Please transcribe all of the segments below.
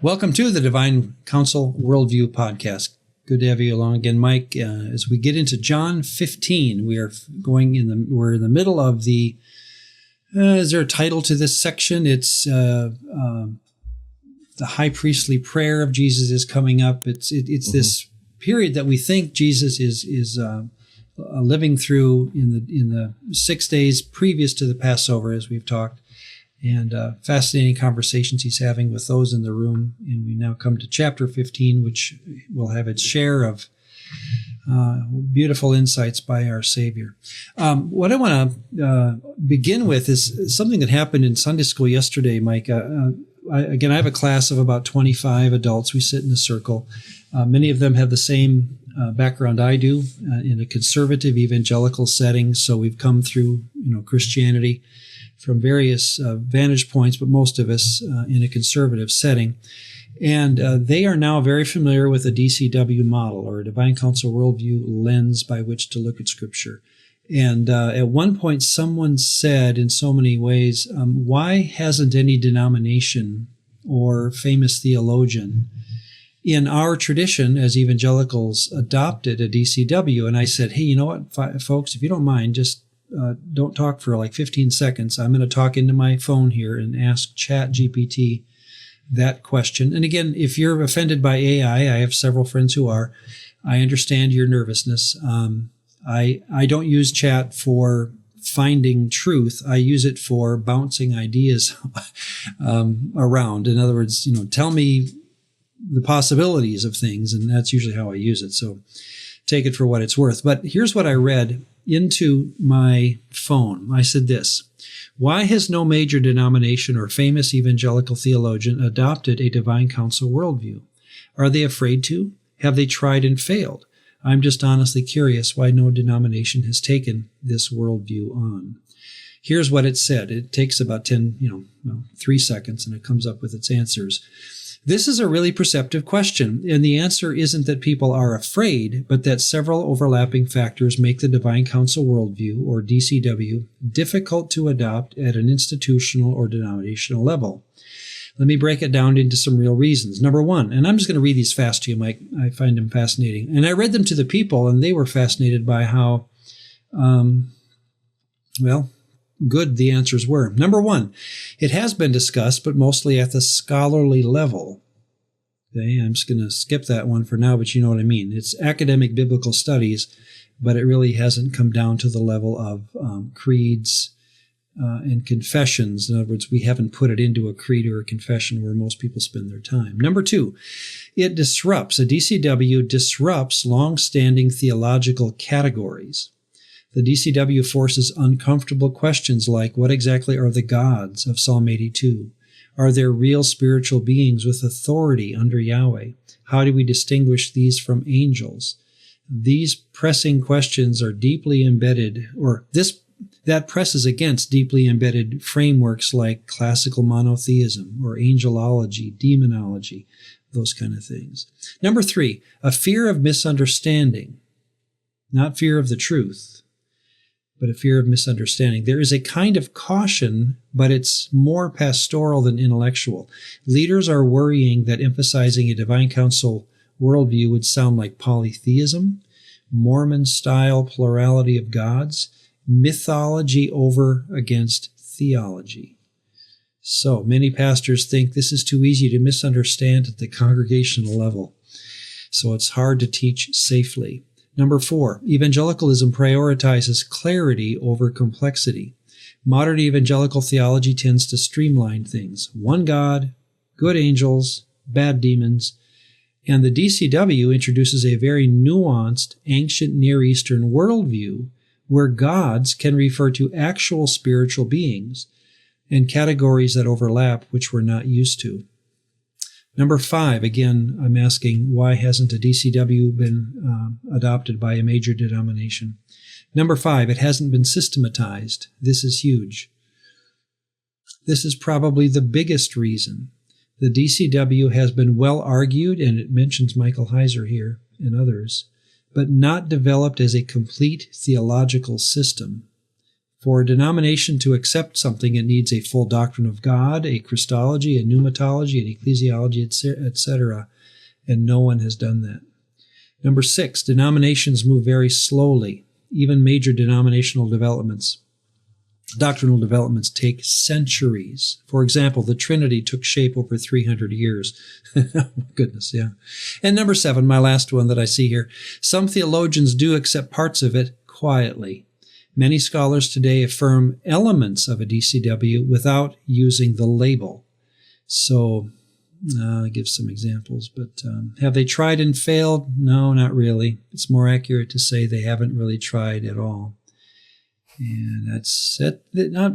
Welcome to the Divine Counsel Worldview Podcast. Good to have you along again, Mike. As we get into John 15, we're in the middle of the. Is there a title to this section? It's the high priestly prayer of Jesus is coming up. It's this period that we think Jesus is living through in the 6 days previous to the Passover, as we've talked. And fascinating conversations he's having with those in the room. And we now come to chapter 15, which will have its share of beautiful insights by our Savior. What I want to begin with is something that happened in Sunday school yesterday, Mike. I have a class of about 25 adults. We sit in a circle. Many of them have the same background I do in a conservative evangelical setting. So we've come through, Christianity from various vantage points, but most of us in a conservative setting. And they are now very familiar with a DCW model, or a Divine Counsel Worldview lens by which to look at Scripture. And at one point, someone said in so many ways, why hasn't any denomination or famous theologian in our tradition as evangelicals adopted a DCW? And I said, hey, you know what, folks, if you don't mind, just don't talk for like 15 seconds. I'm going to talk into my phone here and ask ChatGPT that question. And again, if you're offended by AI, I have several friends who are. I understand your nervousness. I don't use chat for finding truth. I use it for bouncing ideas around. In other words, tell me the possibilities of things, and that's usually how I use it. So take it for what it's worth. But here's what I read into my phone. I said this: why has no major denomination or famous evangelical theologian adopted a Divine Counsel worldview? Are they afraid to? Have they tried and failed? I'm just honestly curious why no denomination has taken this worldview on. Here's what it said. It takes about 3 seconds, and it comes up with its answers. This is a really perceptive question, and the answer isn't that people are afraid, but that several overlapping factors make the Divine Counsel Worldview, or DCW, difficult to adopt at an institutional or denominational level. Let me break it down into some real reasons. Number one, and I'm just going to read these fast to you, Mike. I find them fascinating. And I read them to the people, and they were fascinated by how, good the answers were. Number one, it has been discussed, but mostly at the scholarly level. Okay, I'm just going to skip that one for now, but you know what I mean. It's academic biblical studies, but it really hasn't come down to the level of creeds and confessions. In other words, we haven't put it into a creed or a confession where most people spend their time. Number two, it disrupts. A DCW disrupts long-standing theological categories. The DCW forces uncomfortable questions like, what exactly are the gods of Psalm 82? Are there real spiritual beings with authority under Yahweh? How do we distinguish these from angels? These pressing questions are deeply embedded, that presses against deeply embedded frameworks like classical monotheism or angelology, demonology, those kind of things. Number three, a fear of misunderstanding, not fear of the truth, but a fear of misunderstanding. There is a kind of caution, but it's more pastoral than intellectual. Leaders are worrying that emphasizing a Divine Counsel worldview would sound like polytheism, Mormon-style plurality of gods, mythology over against theology. So many pastors think this is too easy to misunderstand at the congregational level, so it's hard to teach safely. Number four, evangelicalism prioritizes clarity over complexity. Modern evangelical theology tends to streamline things. One God, good angels, bad demons. And the DCW introduces a very nuanced, ancient Near Eastern worldview where gods can refer to actual spiritual beings and categories that overlap, which we're not used to. Number five, again, I'm asking, why hasn't a DCW been adopted by a major denomination? Number five, it hasn't been systematized. This is huge. This is probably the biggest reason. The DCW has been well argued, and it mentions Michael Heiser here and others, but not developed as a complete theological system For a denomination to accept something, it needs a full doctrine of God, a Christology, a pneumatology, an ecclesiology, etc., and no one has done that. Number 6, denominations move very slowly. Even major denominational developments, doctrinal developments, take centuries. For example, the Trinity took shape over 300 years. Goodness, yeah. And number 7, my last one that I see here, some theologians do accept parts of it quietly. Many scholars today affirm elements of a DCW without using the label. So I'll give some examples, but have they tried and failed? No, not really. It's more accurate to say they haven't really tried at all. And that's it.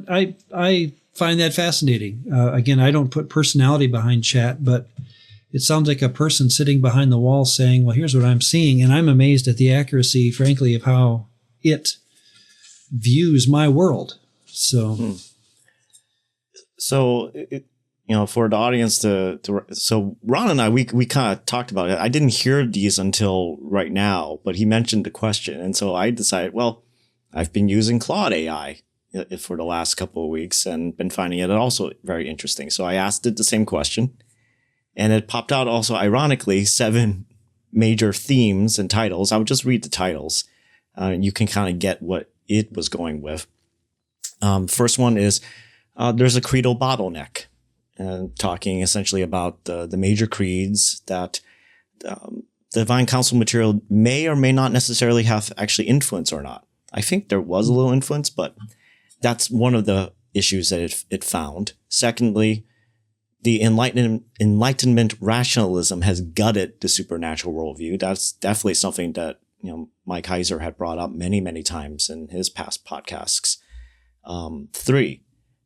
I find that fascinating. Again, I don't put personality behind chat, but it sounds like a person sitting behind the wall saying, well, here's what I'm seeing. And I'm amazed at the accuracy, frankly, of how it views my world. So, for the audience so Ron and I, we kind of talked about it. I didn't hear these until right now, but he mentioned the question. And so I decided, well, I've been using Claude AI for the last couple of weeks and been finding it also very interesting. So I asked it the same question, and it popped out also, ironically, 7 major themes and titles. I would just read the titles. You can kind of get what it was going with. First one is, there's a creedal bottleneck. Talking essentially about the major creeds that the divine council material may or may not necessarily have actually influence or not. I think there was a little influence, but that's one of the issues that it found. Secondly, the Enlightenment rationalism has gutted the supernatural worldview. That's definitely something that Mike Heiser had brought up many, many times in his past podcasts. 3,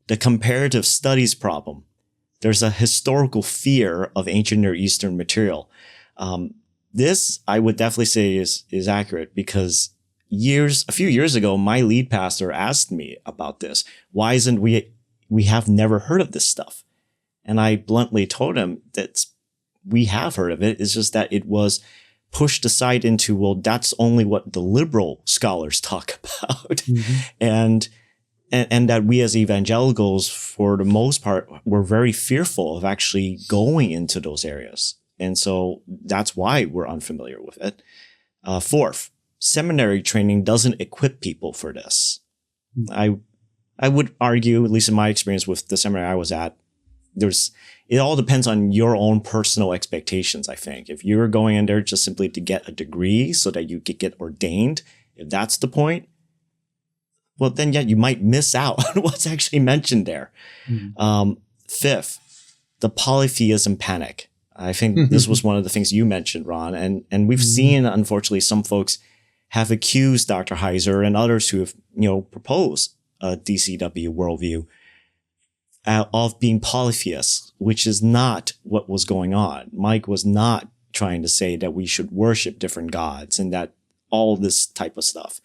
the comparative studies problem. There's a historical fear of ancient Near Eastern material. This, I would definitely say, is accurate because a few years ago, my lead pastor asked me about this. Why isn't we have never heard of this stuff? And I bluntly told him that we have heard of it. It's just that it was pushed aside into, well, that's only what the liberal scholars talk about. Mm-hmm. And that we as evangelicals, for the most part, were very fearful of actually going into those areas. And so that's why we're unfamiliar with it. 4th, seminary training doesn't equip people for this. I would argue, at least in my experience with the seminary I was at, it all depends on your own personal expectations, I think. If you're going in there just simply to get a degree so that you could get ordained, if that's the point, well, then, yeah, you might miss out on what's actually mentioned there. Mm-hmm. 5th, the polytheism panic. I think this was one of the things you mentioned, Ron. And we've seen, unfortunately, some folks have accused Dr. Heiser and others who have, proposed a DCW worldview of being polytheists, which is not what was going on. Mike was not trying to say that we should worship different gods and that all this type of stuff.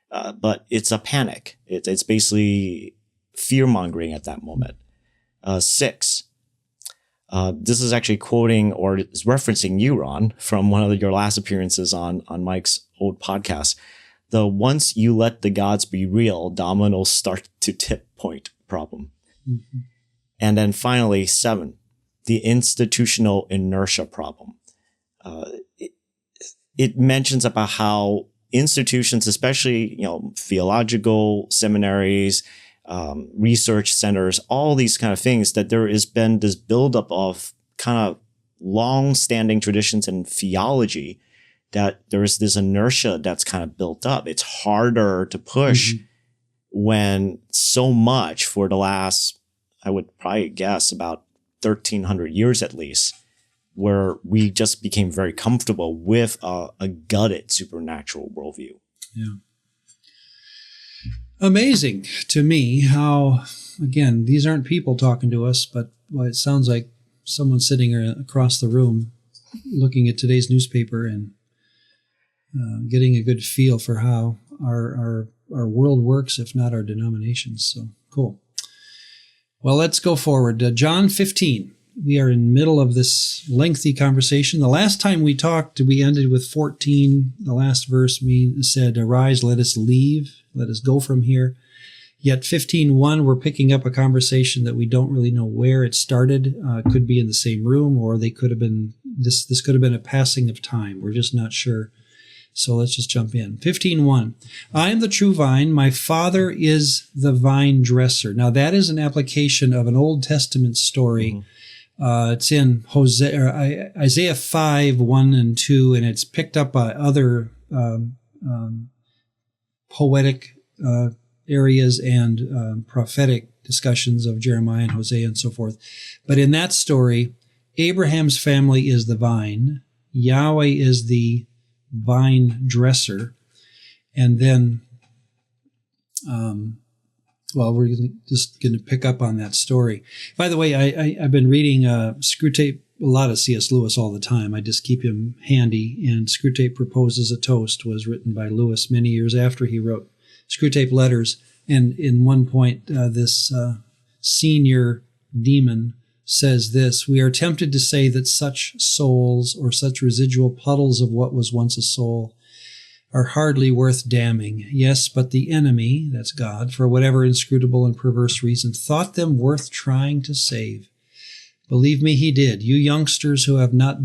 But it's a panic. It's basically fear-mongering at that moment. 6, this is actually quoting or is referencing you, Ron, from one of your last appearances on Mike's old podcast. The once you let the gods be real, dominoes start to tip point problem. Mm-hmm. And then finally, 7, the institutional inertia problem. It mentions about how institutions, especially, theological seminaries, research centers, all these kind of things, that there has been this buildup of kind of long-standing traditions in theology, that there is this inertia that's kind of built up. It's harder to push when so much for the last, I would probably guess, about 1,300 years at least, where we just became very comfortable with a gutted supernatural worldview. Yeah. Amazing to me how, again, these aren't people talking to us, but it sounds like someone sitting across the room looking at today's newspaper and getting a good feel for how our world works, if not our denominations. So cool. Well, let's go forward. John 15. We are in the middle of this lengthy conversation. The last time we talked, we ended with 14. The last verse said, "Arise, let us leave. Let us go from here." Yet 15:1, we're picking up a conversation that we don't really know where it started. Could be in the same room, or they could have been, this could have been a passing of time. We're just not sure. So let's just jump in. 15:1, I am the true vine. My Father is the vine dresser. Now that is an application of an Old Testament story. It's in Isaiah 5:1 and 2, and it's picked up by other poetic areas and prophetic discussions of Jeremiah and Hosea and so forth. But in that story, Abraham's family is the vine. Yahweh is the vine dresser. And then, we're just going to pick up on that story. By the way, I've been reading Screwtape, a lot of C.S. Lewis all the time. I just keep him handy. And Screwtape Proposes a Toast was written by Lewis many years after he wrote Screwtape Letters. And in one point, this senior demon says this: we are tempted to say that such souls, or such residual puddles of what was once a soul, are hardly worth damning. Yes, but the enemy, that's God, for whatever inscrutable and perverse reason, thought them worth trying to save. Believe me, he did. You youngsters who have not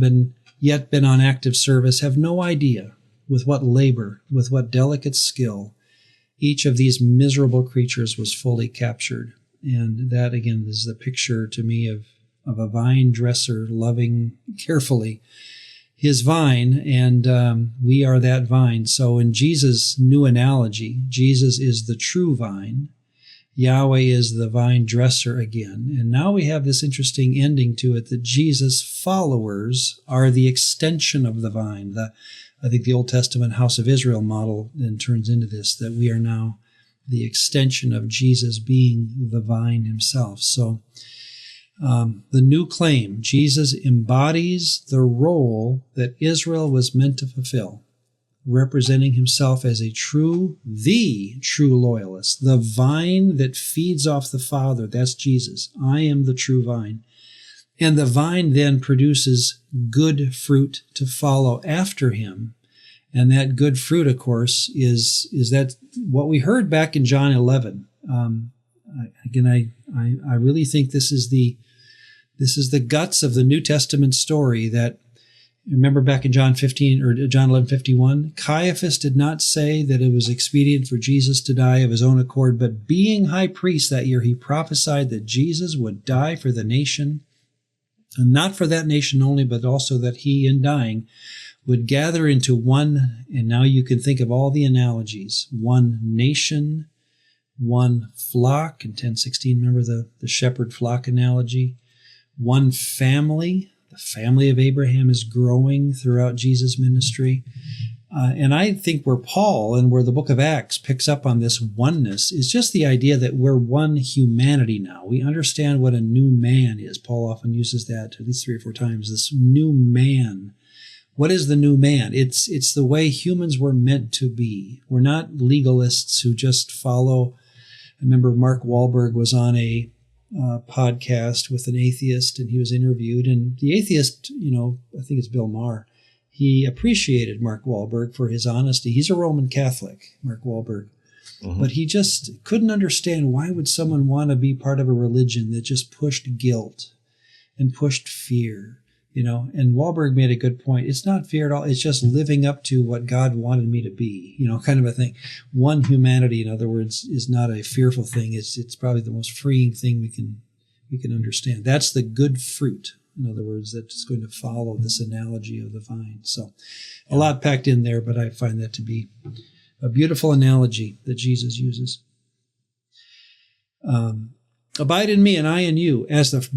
yet been on active service have no idea with what labor, with what delicate skill, each of these miserable creatures was fully captured. And that, again, is the picture to me of a vine dresser loving carefully his vine, and we are that vine. So in Jesus' new analogy, Jesus is the true vine. Yahweh is the vine dresser again. And now we have this interesting ending to it, that Jesus' followers are the extension of the vine. I think the Old Testament House of Israel model then turns into this, that we are now the extension of Jesus being the vine himself. So the new claim, Jesus embodies the role that Israel was meant to fulfill, representing himself as the true loyalist, the vine that feeds off the Father. That's Jesus. I am the true vine. And the vine then produces good fruit to follow after him. And that good fruit, of course, is that what we heard back in John 11. I really think this is the guts of the New Testament story. That, remember back in John 15 or John 11:51, Caiaphas did not say that it was expedient for Jesus to die of his own accord, but being high priest that year, he prophesied that Jesus would die for the nation, and not for that nation only, but also that he, in dying, would gather into one, and now you can think of all the analogies, one nation, one flock. In 10:16, remember the shepherd flock analogy. One family. The family of Abraham is growing throughout Jesus' ministry. And I think where Paul and where the book of Acts picks up on this oneness is just the idea that we're one humanity now. We understand what a new man is. Paul often uses that at least 3 or 4 times, this new man. What is the new man? It's the way humans were meant to be. We're not legalists who just follow. I remember Mark Wahlberg was on a podcast with an atheist, and he was interviewed, and the atheist, I think it's Bill Maher, he appreciated Mark Wahlberg for his honesty. He's a Roman Catholic, Mark Wahlberg, but he just couldn't understand, why would someone want to be part of a religion that just pushed guilt and pushed fear, and Wahlberg made a good point. It's not fear at all. It's just living up to what God wanted me to be, kind of a thing. One humanity, in other words, is not a fearful thing. It's probably the most freeing thing we can understand. That's the good fruit, in other words, that's going to follow this analogy of the vine. So a lot packed in there, but I find that to be a beautiful analogy that Jesus uses. Abide in me and I in you. As this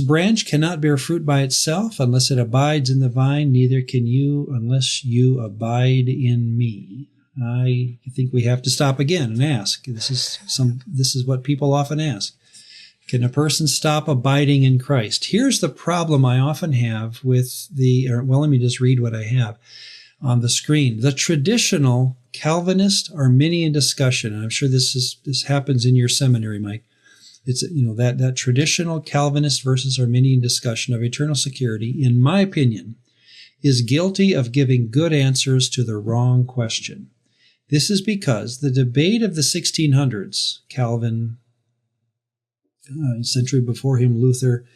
branch cannot bear fruit by itself unless it abides in the vine, neither can you unless you abide in me. I think we have to stop again and ask. This is what people often ask. Can a person stop abiding in Christ? Here's the problem I often have with let me just read what I have on the screen. The traditional Calvinist Arminian discussion, and I'm sure this happens in your seminary, Mike. It's, that traditional Calvinist versus Arminian discussion of eternal security, in my opinion, is guilty of giving good answers to the wrong question. This is because the debate of the 1600s, Calvin, a century before him, Luther,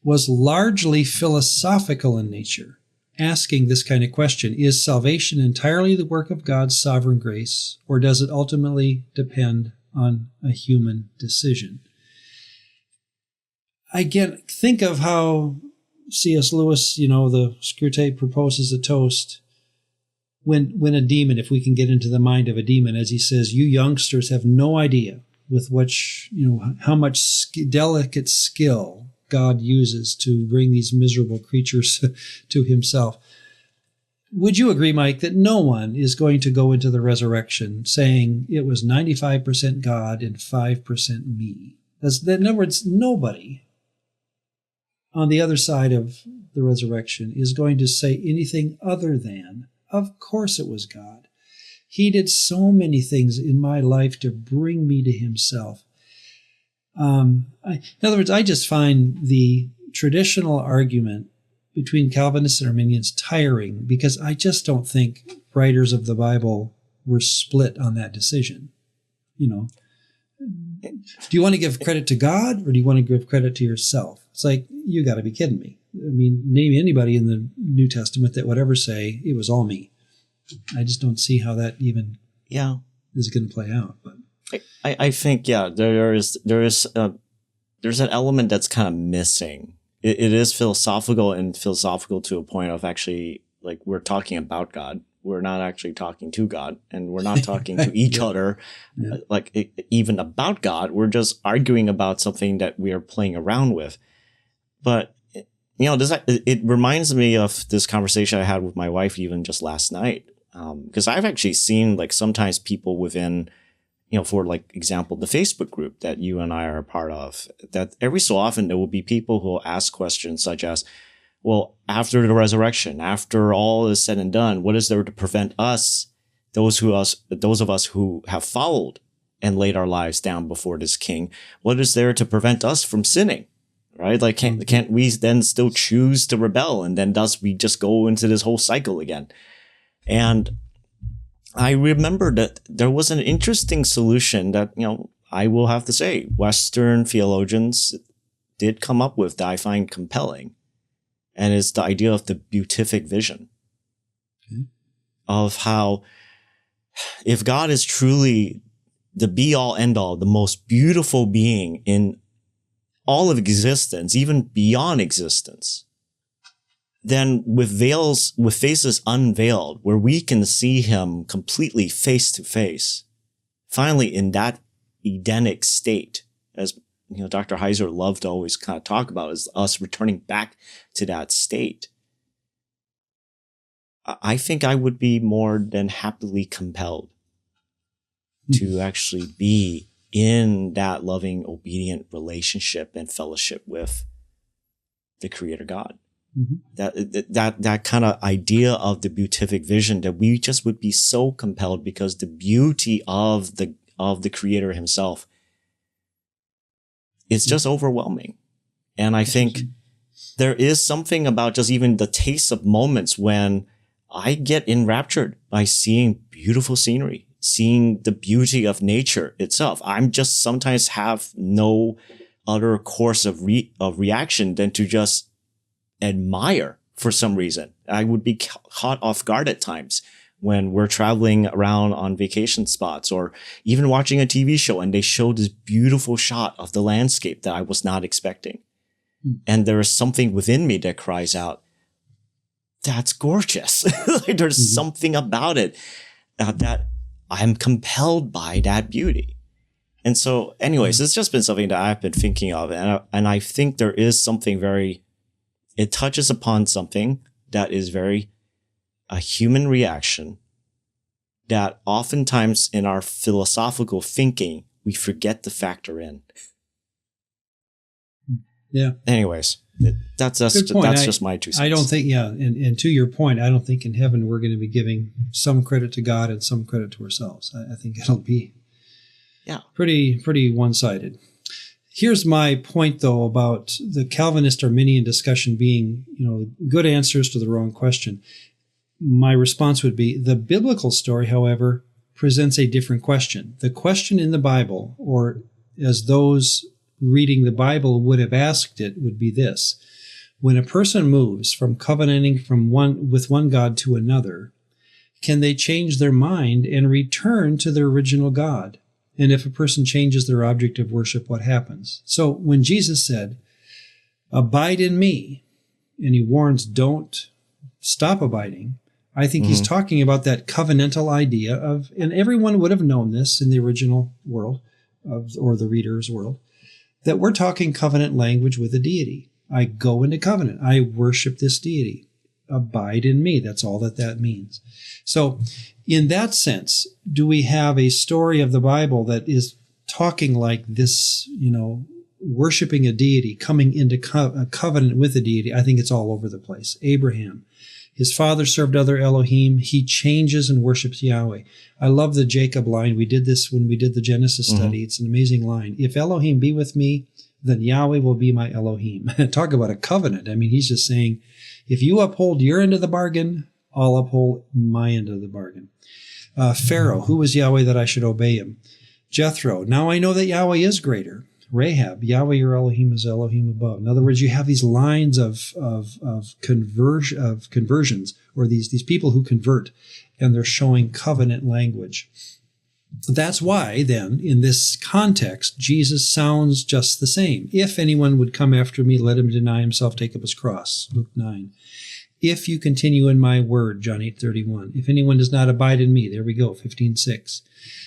was largely philosophical in nature, asking this kind of question: is salvation entirely the work of God's sovereign grace, or does it ultimately depend on a human decision? Again, think of how C.S. Lewis, the Screwtape proposes a toast when a demon, if we can get into the mind of a demon, as he says, you youngsters have no idea with which, how much delicate skill God uses to bring these miserable creatures to himself. Would you agree, Mike, that no one is going to go into the resurrection saying it was 95% God and 5% me? In other words, nobody on the other side of the resurrection is going to say anything other than, of course it was God. He did so many things in my life to bring me to himself. In other words, I just find the traditional argument between Calvinists and Arminians tiring, because I just don't think writers of the Bible were split on that decision. Do you want to give credit to God, or do you want to give credit to yourself? It's like, you got to be kidding me. I mean, name anybody in the New Testament that would ever say it was all me. I just don't see how that even is going to play out. But I think there's an element that's kind of missing. It is philosophical, and philosophical to a point of actually, like, we're talking about God. We're not actually talking to God, and we're not talking to each other, even about God. We're just arguing about something that we are playing around with. But it reminds me of this conversation I had with my wife even just last night, because I've actually seen, like, sometimes people within, for, like, example, the Facebook group that you and I are a part of, that every so often there will be people who will ask questions such as, well, after the resurrection, after all is said and done, what is there to prevent us, those of us who have followed and laid our lives down before this King, what is there to prevent us from sinning? Right? Like, can't we then still choose to rebel, and then thus we just go into this whole cycle again? And I remember that there was an interesting solution that, I will have to say, Western theologians did come up with that I find compelling. And it's the idea of the beatific vision. Of how, if God is truly the be-all, end-all, the most beautiful being in all of existence, even beyond existence, then with faces unveiled, where we can see him completely face to face, finally in that Edenic state, as Dr. Heiser loved to always kind of talk about, is us returning back to that state. I think I would be more than happily compelled to actually be in that loving, obedient relationship and fellowship with the Creator God. That kind of idea of the beatific vision, that we just would be so compelled because the beauty of the Creator himself, it's just overwhelming. And I think there is something about just even the taste of moments when I get enraptured by seeing beautiful scenery, seeing the beauty of nature itself. I'm just sometimes have no other course of reaction than to just admire for some reason. I would be caught off guard at times when we're traveling around on vacation spots, or even watching a TV show and they show this beautiful shot of the landscape that I was not expecting. And there is something within me that cries out, that's gorgeous. Like, there's something about it that I'm compelled by that beauty. And so anyways, it's just been something that I've been thinking of. And I think there is something it touches upon something that is very a human reaction that oftentimes in our philosophical thinking, we forget to factor in. Yeah. Anyways, that's just my 2 cents. I don't think, and to your point, I don't think in heaven we're going to be giving some credit to God and some credit to ourselves. I think it'll be pretty one-sided. Here's my point, though, about the Calvinist-Arminian discussion being, good answers to the wrong question. My response would be, the biblical story, however, presents a different question. The question in the Bible, or as those reading the Bible would have asked it, would be this. When a person moves from covenanting with one God to another, can they change their mind and return to their original God? And if a person changes their object of worship, what happens? So when Jesus said, abide in me, and he warns, don't stop abiding, I think he's talking about that covenantal idea of, and everyone would have known this in the original world, or the reader's world, that we're talking covenant language with a deity. I go into covenant. I worship this deity. Abide in me. That's all that means. So in that sense, do we have a story of the Bible that is talking like this, worshiping a deity, coming into a covenant with a deity? I think it's all over the place. Abraham, his father served other Elohim. He changes and worships Yahweh. I love the Jacob line. We did this when we did the Genesis study. It's an amazing line. If Elohim be with me, then Yahweh will be my Elohim. Talk about a covenant. I mean, he's just saying, if you uphold your end of the bargain, I'll uphold my end of the bargain. Pharaoh, who was Yahweh that I should obey him? Jethro, now I know that Yahweh is greater. Rahab, Yahweh your Elohim is Elohim above. In other words, you have these lines of conversions, or these people who convert, and they're showing covenant language. That's why, then, in this context, Jesus sounds just the same. If anyone would come after me, let him deny himself, take up his cross. Luke 9. If you continue in my word, John 8:31. If anyone does not abide in me, there we go, 15:6.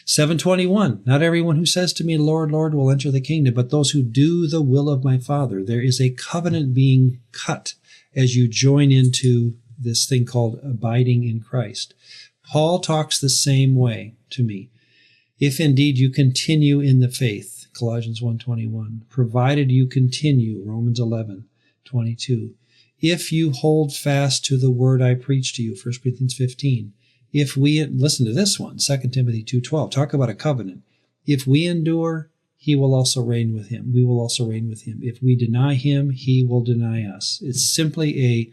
7:21. Not everyone who says to me, Lord, Lord, will enter the kingdom, but those who do the will of my Father. There is a covenant being cut as you join into this thing called abiding in Christ. Paul talks the same way to me. If indeed you continue in the faith, Colossians 1:21, provided you continue, Romans 11:22. If you hold fast to the word I preach to you, 1 Corinthians 15. If we, listen to this one, 2 Timothy 2:12, talk about a covenant. If we endure, he will also reign with him. We will also reign with him. If we deny him, he will deny us. It's simply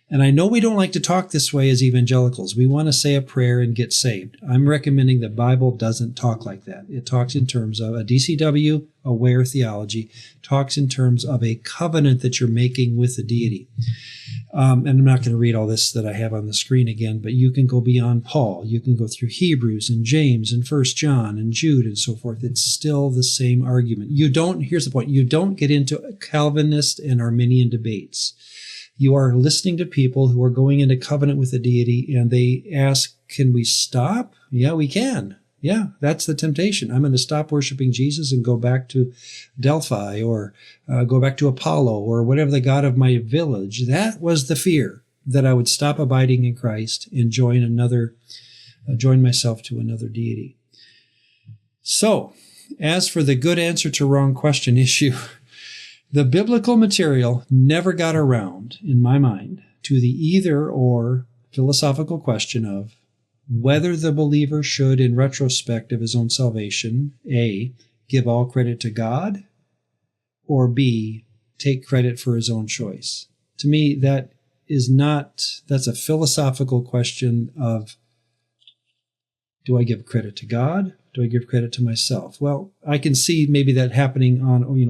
and I know we don't like to talk this way as evangelicals. We want to say a prayer and get saved. I'm recommending the Bible doesn't talk like that. It talks in terms of a DCW aware theology, talks in terms of a covenant that you're making with the deity. And I'm not going to read all this that I have on the screen again, but you can go beyond Paul. You can go through Hebrews and James and 1 John and Jude and so forth. It's still the same argument. Here's the point. You don't get into Calvinist and Arminian debates. You are listening to people who are going into covenant with the deity, and they ask, can we stop? Yeah, we can. Yeah, that's the temptation. I'm going to stop worshiping Jesus and go back to Delphi, or go back to Apollo, or whatever the god of my village. That was the fear, that I would stop abiding in Christ and join myself to another deity. So, as for the good answer to wrong question issue, the biblical material never got around, in my mind, to the either or philosophical question of whether the believer should, in retrospect of his own salvation, A, give all credit to God, or B, take credit for his own choice. To me, that's a philosophical question of, do I give credit to God? Do I give credit to myself? Well, I can see maybe that happening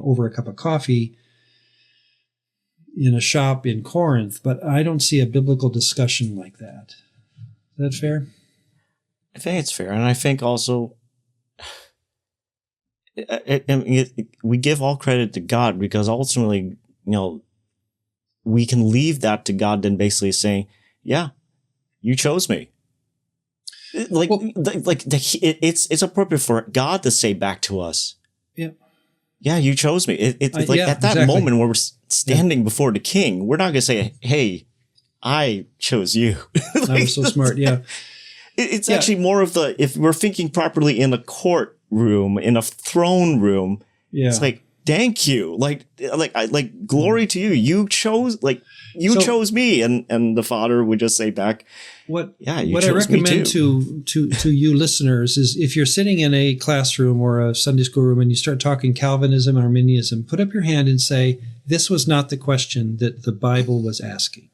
over a cup of coffee in a shop in Corinth, but I don't see a biblical discussion like that. Is that fair? I think it's fair. And I think also we give all credit to God because ultimately, we can leave that to God then basically saying, yeah, you chose me. It's appropriate for God to say back to us, yeah, you chose me. At that exactly. moment where we're standing before the king, we're not going to say, hey, I chose you. I was so smart. Yeah. It's actually more of if we're thinking properly in a courtroom, in a throne room, it's like, thank you. Glory to you. You chose, chose me. And the Father would just say back, what I recommend to you listeners is, if you're sitting in a classroom or a Sunday school room and you start talking Calvinism and Arminianism, put up your hand and say, this was not the question that the Bible was asking.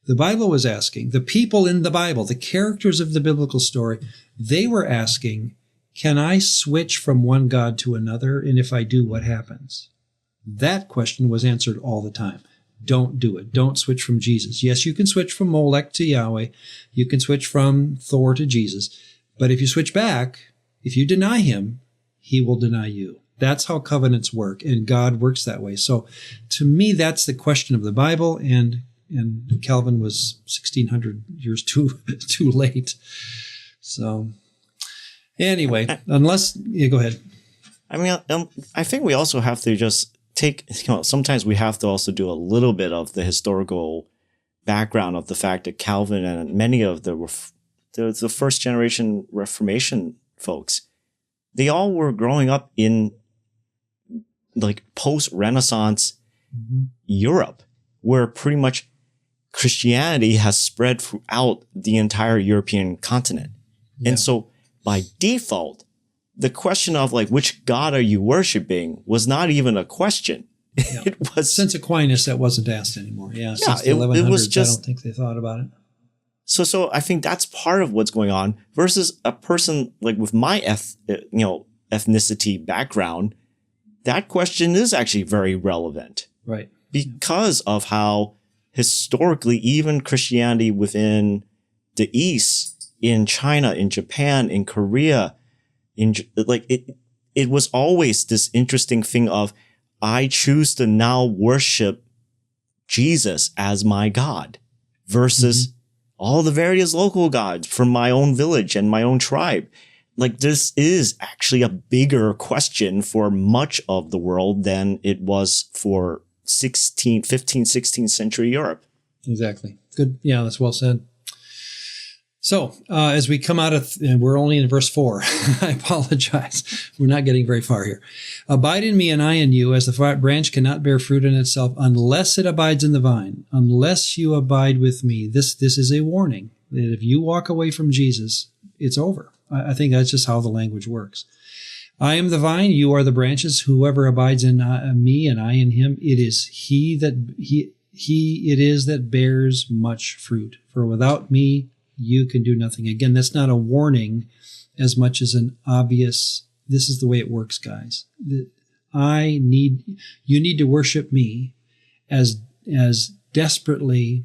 The Bible was asking, the people in the Bible, the characters of the biblical story, they were asking, can I switch from one God to another? And if I do, what happens? That question was answered all the time. Don't do it. Don't switch from Jesus. Yes, you can switch from Molech to Yahweh. You can switch from Thor to Jesus. But if you switch back, if you deny him, he will deny you. That's how covenants work, and God works that way. So to me, that's the question of the Bible, and Calvin was 1,600 years too late. So anyway, go ahead. I mean, I think we also have to just sometimes we have to also do a little bit of the historical background of the fact that Calvin and many of the first generation Reformation folks, they all were growing up in like post-Renaissance Europe, where pretty much Christianity has spread throughout the entire European continent. Yeah. And so by default, the question of like, which God are you worshiping was not even a question. Yeah. It was since Aquinas, that wasn't asked anymore. Yeah. Since the it 1100s, was just, I don't think they thought about it. So I think that's part of what's going on versus a person like with my ethnicity background. That question is actually very relevant. Right. Because of how historically, even Christianity within the East, in China, in Japan, in Korea, it was always this interesting thing of, I choose to now worship Jesus as my God versus all the various local gods from my own village and my own tribe. Like, this is actually a bigger question for much of the world than it was for 15th, 16th century Europe. Exactly. Good. Yeah, that's well said. So, as we come out of, and we're only in verse 4, I apologize. We're not getting very far here. Abide in me and I in you, as the branch cannot bear fruit in itself unless it abides in the vine. Unless you abide with me. This is a warning that if you walk away from Jesus, it's over. I think that's just how the language works. I am the vine, you are the branches. Whoever abides in me and I in him, it is it is that bears much fruit. For without me, you can do nothing. Again, that's not a warning as much as an obvious, this is the way it works, guys. You need to worship me as desperately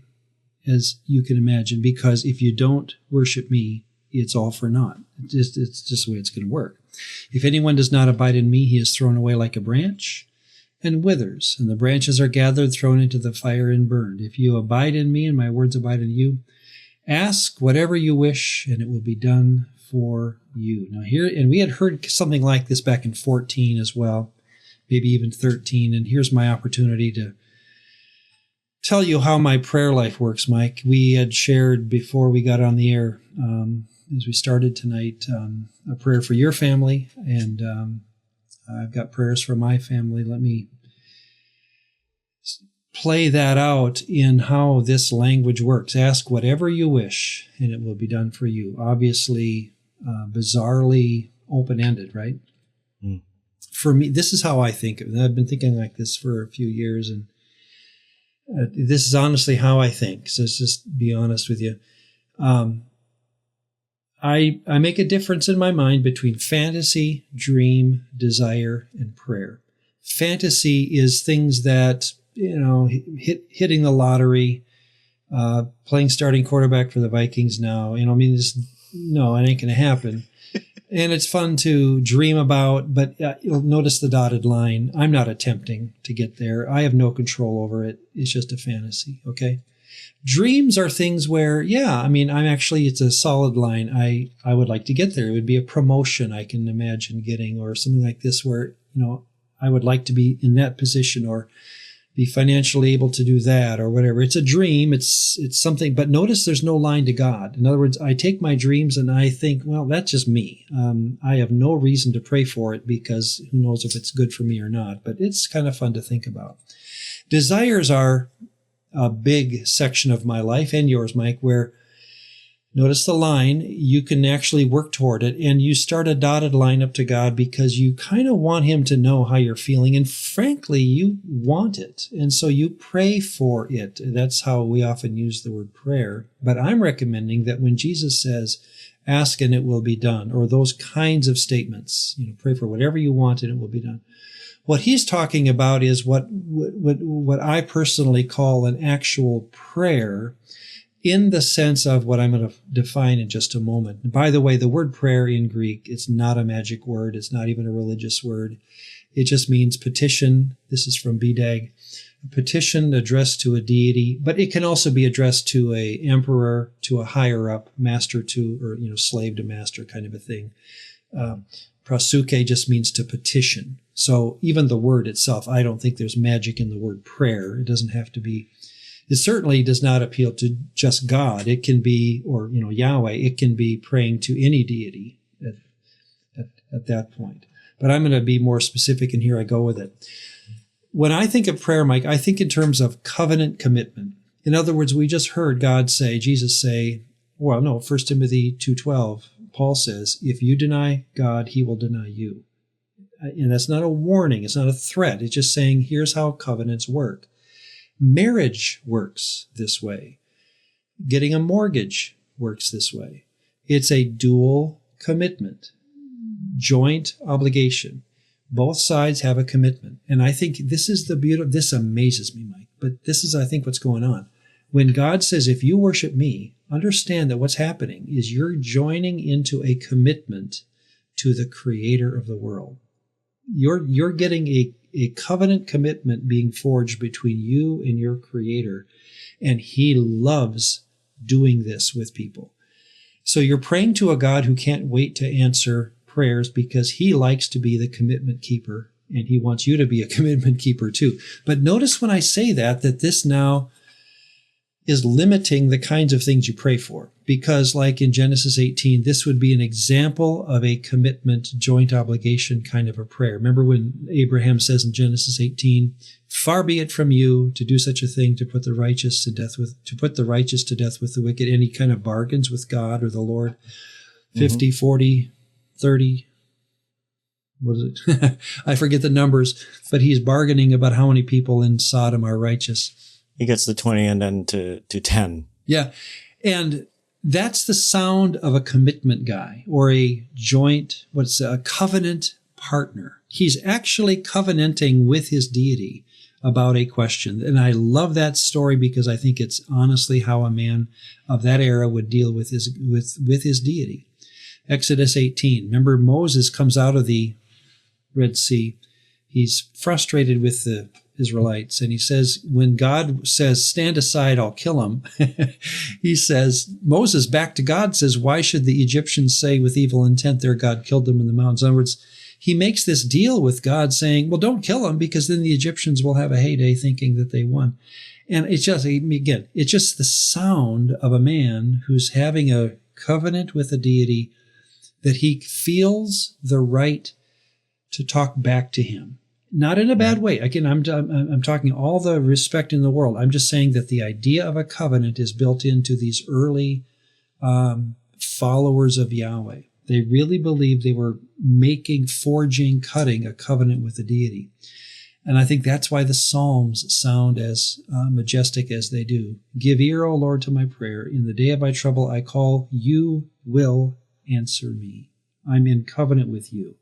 as you can imagine, because if you don't worship me, it's all for naught. It's just the way it's going to work. If anyone does not abide in me, he is thrown away like a branch and withers, and the branches are gathered, thrown into the fire and burned. If you abide in me and my words abide in you, ask whatever you wish and it will be done for you. Now here, and we had heard something like this back in 14 as well, maybe even 13. And here's my opportunity to tell you how my prayer life works, Mike. We had shared before we got on the air, as we started tonight, a prayer for your family, and I've got prayers for my family. Let me play that out in how this language works. Ask whatever you wish, and it will be done for you. Obviously, bizarrely open-ended, right? Mm. For me, this is how I think of it. I've been thinking like this for a few years, and this is honestly how I think. So let's just be honest with you. I make a difference in my mind between fantasy, dream, desire, and prayer. Fantasy is things that, hitting the lottery, playing starting quarterback for the Vikings now. It ain't going to happen. And it's fun to dream about, but you'll notice the dotted line. I'm not attempting to get there. I have no control over it. It's just a fantasy, okay? Dreams are things where, it's a solid line. I would like to get there. It would be a promotion I can imagine getting, or something like this where, I would like to be in that position or be financially able to do that or whatever. It's a dream. It's something, but notice there's no line to God. In other words, I take my dreams and I think, well, that's just me. I have no reason to pray for it because who knows if it's good for me or not, but it's kind of fun to think about. Desires are a big section of my life and yours, Mike, where Notice the line, you can actually work toward it, and you start a dotted line up to God because you kind of want him to know how you're feeling, and frankly, you want it, and so you pray for it. That's how we often use the word prayer. But I'm recommending that when Jesus says, ask and it will be done, or those kinds of statements, pray for whatever you want and it will be done. What he's talking about is what I personally call an actual prayer, in the sense of what I'm going to define in just a moment. And by the way, the word prayer in Greek, it's not a magic word. It's not even a religious word. It just means petition. This is from BDAG. A petition addressed to a deity, but it can also be addressed to a emperor, to a higher up, master to, or, slave to master kind of a thing. Prasuke just means to petition. So even the word itself, I don't think there's magic in the word prayer. It doesn't have to be. It certainly does not appeal to just God. It can be, or, Yahweh, it can be praying to any deity at that point. But I'm going to be more specific, and here I go with it. When I think of prayer, Mike, I think in terms of covenant commitment. In other words, we just heard Jesus say, 1 Timothy 2:12, Paul says, if you deny God, he will deny you. And that's not a warning. It's not a threat. It's just saying, here's how covenants work. Marriage works this way. Getting a mortgage works this way. It's a dual commitment, joint obligation. Both sides have a commitment. And I think this is the beauty. This amazes me, Mike, but this is, I think, what's going on. When God says, if you worship me, understand that what's happening is you're joining into a commitment to the creator of the world. You're getting a covenant commitment being forged between you and your creator, and he loves doing this with people. So you're praying to a God who can't wait to answer prayers because he likes to be the commitment keeper, and he wants you to be a commitment keeper too. But notice when I say that this now is limiting the kinds of things you pray for, because like in Genesis 18, this would be an example of a commitment, joint obligation kind of a prayer. Remember when Abraham says in Genesis 18, far be it from you to do such a thing, to put the righteous to death with the wicked. And he kind of bargains with God or the Lord. 50, 40, 30, what is it? I forget the numbers, but he's bargaining about how many people in Sodom are righteous. He gets to 20 and then to 10. Yeah. And that's the sound of a commitment guy, or a joint, a covenant partner. He's actually covenanting with his deity about a question. And I love that story because I think it's honestly how a man of that era would deal with his deity. Exodus 18. Remember, Moses comes out of the Red Sea. He's frustrated with the Israelites, and he says, when God says, stand aside, I'll kill him, he says, Moses back to God says, why should the Egyptians say with evil intent their God killed them in the mountains? In other words, he makes this deal with God saying, well, don't kill him because then the Egyptians will have a heyday thinking that they won. And it's just, again, it's just the sound of a man who's having a covenant with a deity that he feels the right to talk back to him. Not in a bad way. Again, I'm talking all the respect in the world. I'm just saying that the idea of a covenant is built into these early followers of Yahweh. They really believed they were cutting a covenant with the deity. And I think that's why the Psalms sound as majestic as they do. Give ear, O Lord, to my prayer. In the day of my trouble I call. You will answer me. I'm in covenant with you.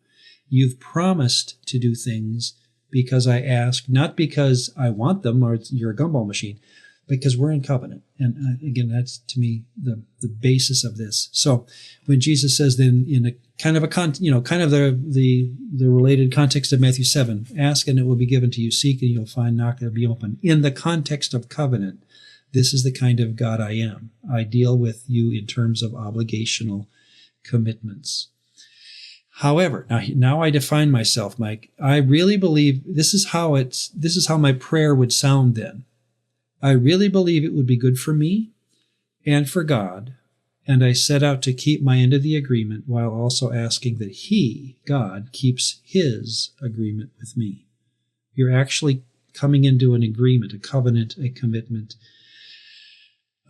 You've promised to do things because I ask, not because I want them or you're a gumball machine, because we're in covenant. And again, that's to me the basis of this. So when Jesus says then in a kind of the related context of Matthew 7, ask and it will be given to you, seek and you'll find, knock and it'll be open. In the context of covenant, this is the kind of God I am. I deal with you in terms of obligational commitments. However, now I define myself, Mike. I really believe this is how my prayer would sound then. I really believe it would be good for me and for God, and I set out to keep my end of the agreement while also asking that He, God, keeps His agreement with me. You're actually coming into an agreement, a covenant, a commitment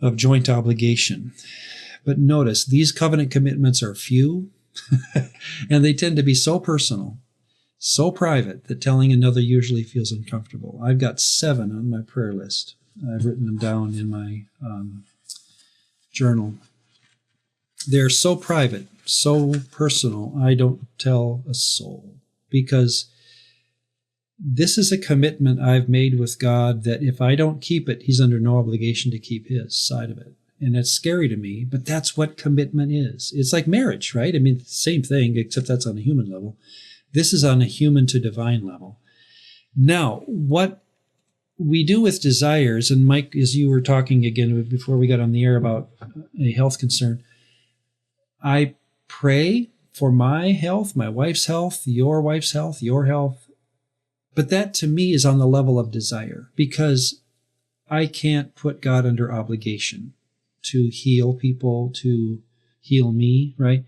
of joint obligation. But notice, these covenant commitments are few, and they tend to be so personal, so private, that telling another usually feels uncomfortable. I've got 7 on my prayer list. I've written them down in my journal. They're so private, so personal, I don't tell a soul, because this is a commitment I've made with God that if I don't keep it, he's under no obligation to keep his side of it. And it's scary to me, but that's what commitment is. It's like marriage, right? I mean, same thing, except that's on a human level. This is on a human to divine level. Now, what we do with desires, and Mike, as you were talking again before we got on the air about a health concern, I pray for my health, my wife's health, your wife's health, your health. But that to me is on the level of desire, because I can't put God under obligation to heal people, to heal me, right?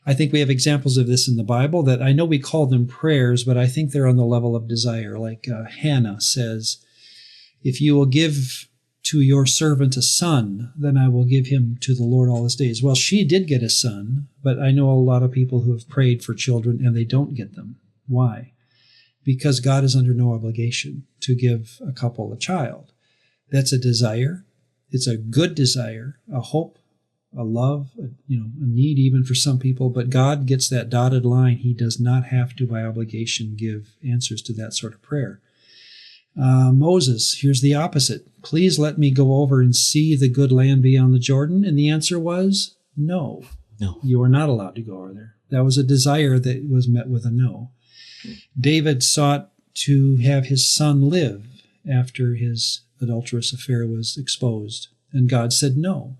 I think we have examples of this in the Bible that I know we call them prayers, but I think they're on the level of desire. Like Hannah says, if you will give to your servant a son, then I will give him to the Lord all his days. Well, she did get a son, but I know a lot of people who have prayed for children and they don't get them. Why? Because God is under no obligation to give a couple a child. That's a desire. It's a good desire, a hope, a love, a need even for some people. But God gets that dotted line. He does not have to, by obligation, give answers to that sort of prayer. Moses, here's the opposite. Please let me go over and see the good land beyond the Jordan. And the answer was no. No. You are not allowed to go over there. That was a desire that was met with a no. David sought to have his son live after his adulterous affair was exposed. And God said, no,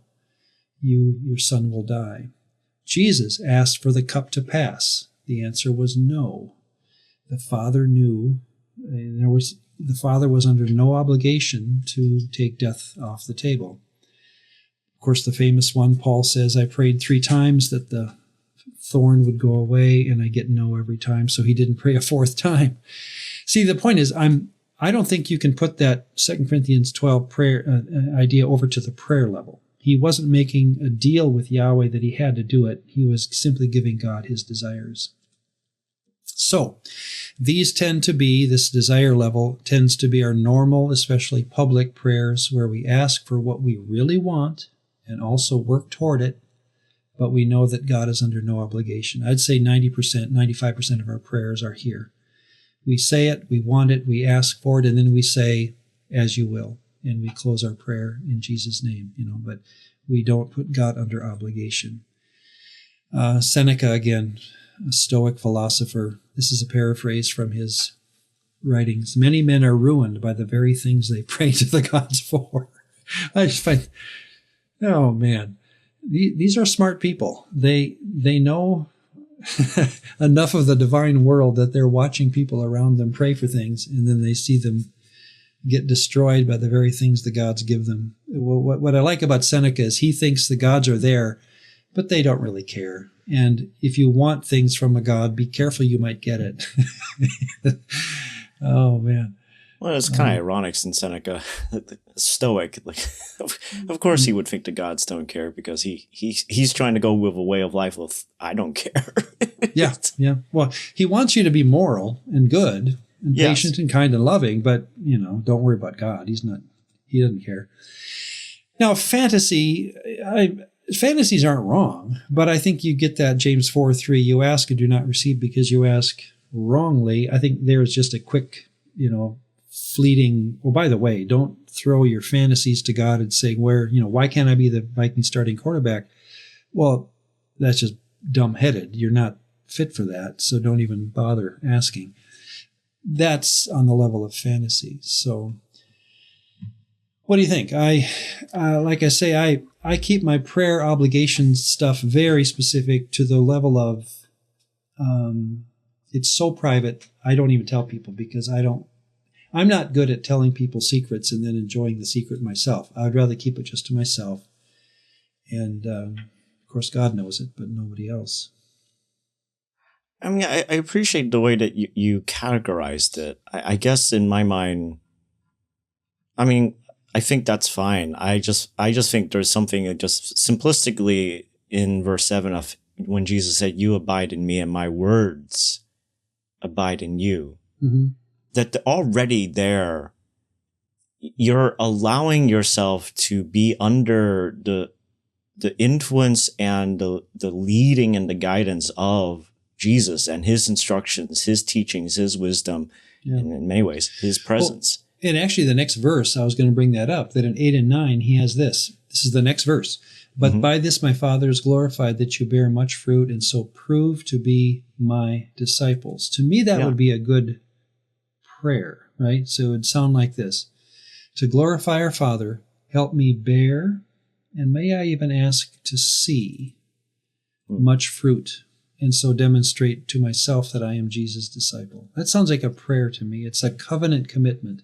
your son will die. Jesus asked for the cup to pass. The answer was no. The Father knew, the Father was under no obligation to take death off the table. Of course, the famous one, Paul says, I prayed 3 times that the thorn would go away, and I get no every time, so he didn't pray a 4th time. See, the point is, I don't think you can put that 2 Corinthians 12 prayer idea over to the prayer level. He wasn't making a deal with Yahweh that he had to do it. He was simply giving God his desires. So, these this desire level tends to be our normal, especially public prayers, where we ask for what we really want and also work toward it, but we know that God is under no obligation. I'd say 90%, 95% of our prayers are here. We say it, we want it, we ask for it, and then we say, as you will, and we close our prayer in Jesus' name, but we don't put God under obligation. Seneca, again, a Stoic philosopher. This is a paraphrase from his writings. Many men are ruined by the very things they pray to the gods for. I just find, oh man, these are smart people. They know enough of the divine world that they're watching people around them pray for things, and then they see them get destroyed by the very things the gods give them. What I like about Seneca is he thinks the gods are there, but they don't really care. And if you want things from a god, be careful, you might get it. Oh, man. Well, it's kind of ironic since Seneca, Stoic, of course he would think the gods don't care, because he's trying to go with a way of life with, I don't care. Yeah. Well, he wants you to be moral and good and patient and kind and loving, but, don't worry about God. He doesn't care. Now, fantasies aren't wrong, but I think you get that James 4:3, you ask and do not receive because you ask wrongly. I think there's just a quick, fleeting, by the way, don't throw your fantasies to God and say, why can't I be the Viking starting quarterback? Well, that's just dumb-headed. You're not fit for that, so don't even bother asking. That's on the level of fantasy. So what do you think? Like I say, I keep my prayer obligation stuff very specific to the level of, it's so private, I don't even tell people, because I'm not good at telling people secrets and then enjoying the secret myself. I'd rather keep it just to myself. And, of course, God knows it, but nobody else. I mean, I appreciate the way that you categorized it. I guess in my mind, I mean, I think that's fine. I just think there's something that just simplistically in verse 7 of when Jesus said, "You abide in me and my words abide in you," that already there, you're allowing yourself to be under the influence and the leading and the guidance of Jesus and his instructions, his teachings, his wisdom, and in many ways, his presence. Well, and actually the next verse, I was going to bring that up, that in 8 and 9, he has this. This is the next verse. "But by this my Father is glorified, that you bear much fruit, and so prove to be my disciples." To me, that would be a good prayer, right? So it would sound like this. To glorify our Father, help me bear, and may I even ask to see much fruit, and so demonstrate to myself that I am Jesus' disciple. That sounds like a prayer to me. It's a covenant commitment.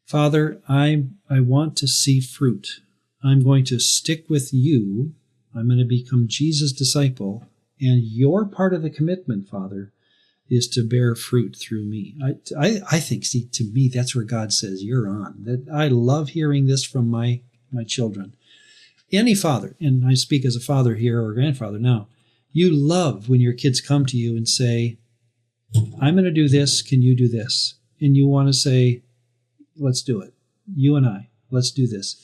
Father, I want to see fruit. I'm going to stick with you. I'm going to become Jesus' disciple. And your part of the commitment, Father, is to bear fruit through me. I think, see, to me, that's where God says, you're on. That I love hearing this from my children. Any father, and I speak as a father here or a grandfather now, you love when your kids come to you and say, I'm going to do this, can you do this? And you want to say, let's do it. You and I, let's do this.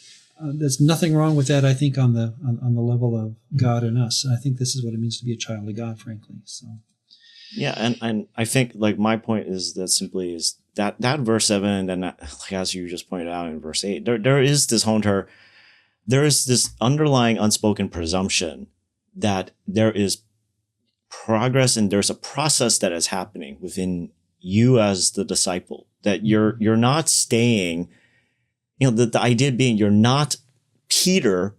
There's nothing wrong with that, I think, on the level of God and us. I think this is what it means to be a child of God, frankly. So, yeah, and I think, like, my point is that simply is that verse 7, and then like, as you just pointed out in verse 8, there is this there is this underlying unspoken presumption that there is progress and there's a process that is happening within you as the disciple, that you're not staying, the idea being you're not Peter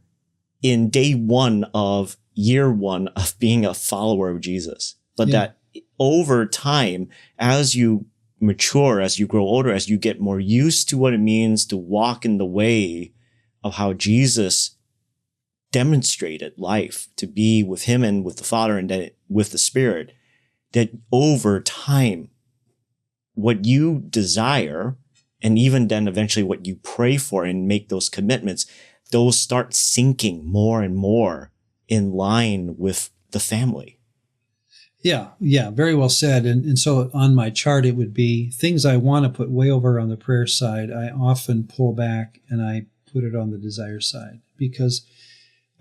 in day one of year one of being a follower of Jesus, but that over time, as you mature, as you grow older, as you get more used to what it means to walk in the way of how Jesus demonstrated life, to be with him and with the Father and then with the Spirit, that over time, what you desire, and even then eventually what you pray for and make those commitments, those start sinking more and more in line with the family. Yeah, very well said. And so on my chart, it would be things I want to put way over on the prayer side. I often pull back and I put it on the desire side, because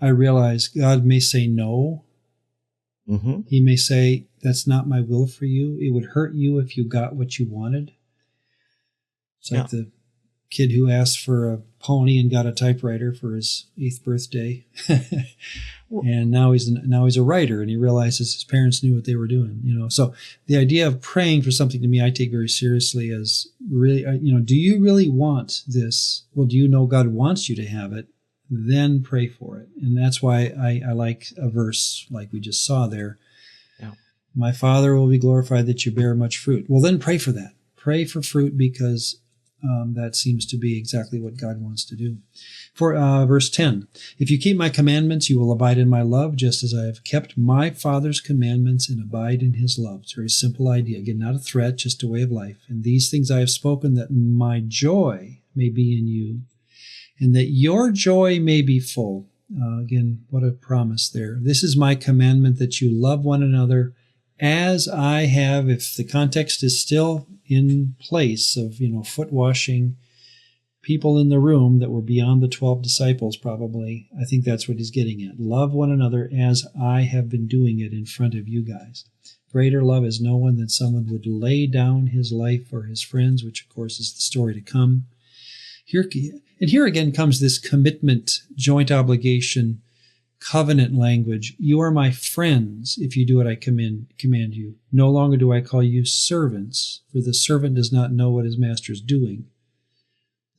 I realize God may say no. Mm-hmm. He may say, that's not my will for you. It would hurt you if you got what you wanted. It's like the kid who asked for a pony and got a typewriter for his 8th birthday. And now he's a writer, and he realizes his parents knew what they were doing. So the idea of praying for something, to me, I take very seriously as really, do you really want this? Well, do you know God wants you to have it? Then pray for it. And that's why I like a verse like we just saw there. Yeah. My Father will be glorified that you bear much fruit. Well, then pray for that. Pray for fruit, because that seems to be exactly what God wants to do. For verse 10, if you keep my commandments, you will abide in my love, just as I have kept my Father's commandments and abide in his love. It's a very simple idea. Again, not a threat, just a way of life. And these things I have spoken, that my joy may be in you, and that your joy may be full. Again, what a promise there. This is my commandment, that you love one another as I have. If the context is still in place of, foot washing people in the room that were beyond the 12 disciples, probably, I think that's what he's getting at. Love one another as I have been doing it in front of you guys. Greater love is no one, that someone would lay down his life for his friends, which of course is the story to come. Here again comes this commitment, joint obligation, covenant language. You are my friends if you do what I command you. No longer do I call you servants, for the servant does not know what his master is doing.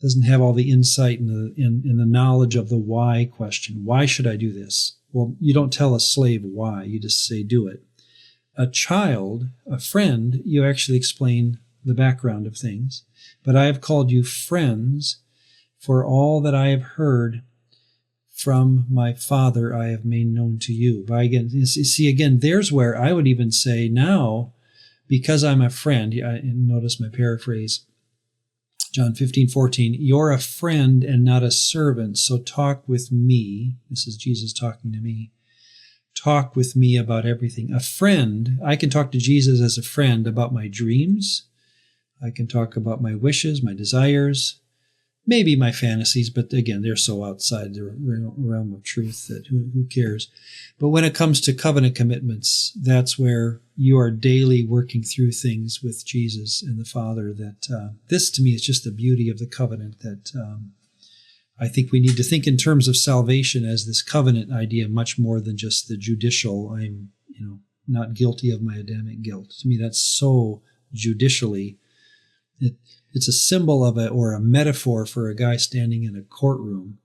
Doesn't have all the insight in the knowledge of the why question. Why should I do this? Well, you don't tell a slave why. You just say do it. A child, a friend, you actually explain the background of things. But I have called you friends, for all that I have heard from my Father I have made known to you. But again, there's where I would even say now, because I'm a friend, notice my paraphrase, John 15:14, you're a friend and not a servant, so talk with me. This is Jesus talking to me. Talk with me about everything. A friend, I can talk to Jesus as a friend about my dreams. I can talk about my wishes, my desires, maybe my fantasies, but again, they're so outside the realm of truth that who cares? But when it comes to covenant commitments, that's where you are daily working through things with Jesus and the Father. That this, to me, is just the beauty of the covenant. That I think we need to think in terms of salvation as this covenant idea, much more than just the judicial. I'm, not guilty of my Adamic guilt. To me, that's so judicially. It's a symbol of or a metaphor for a guy standing in a courtroom.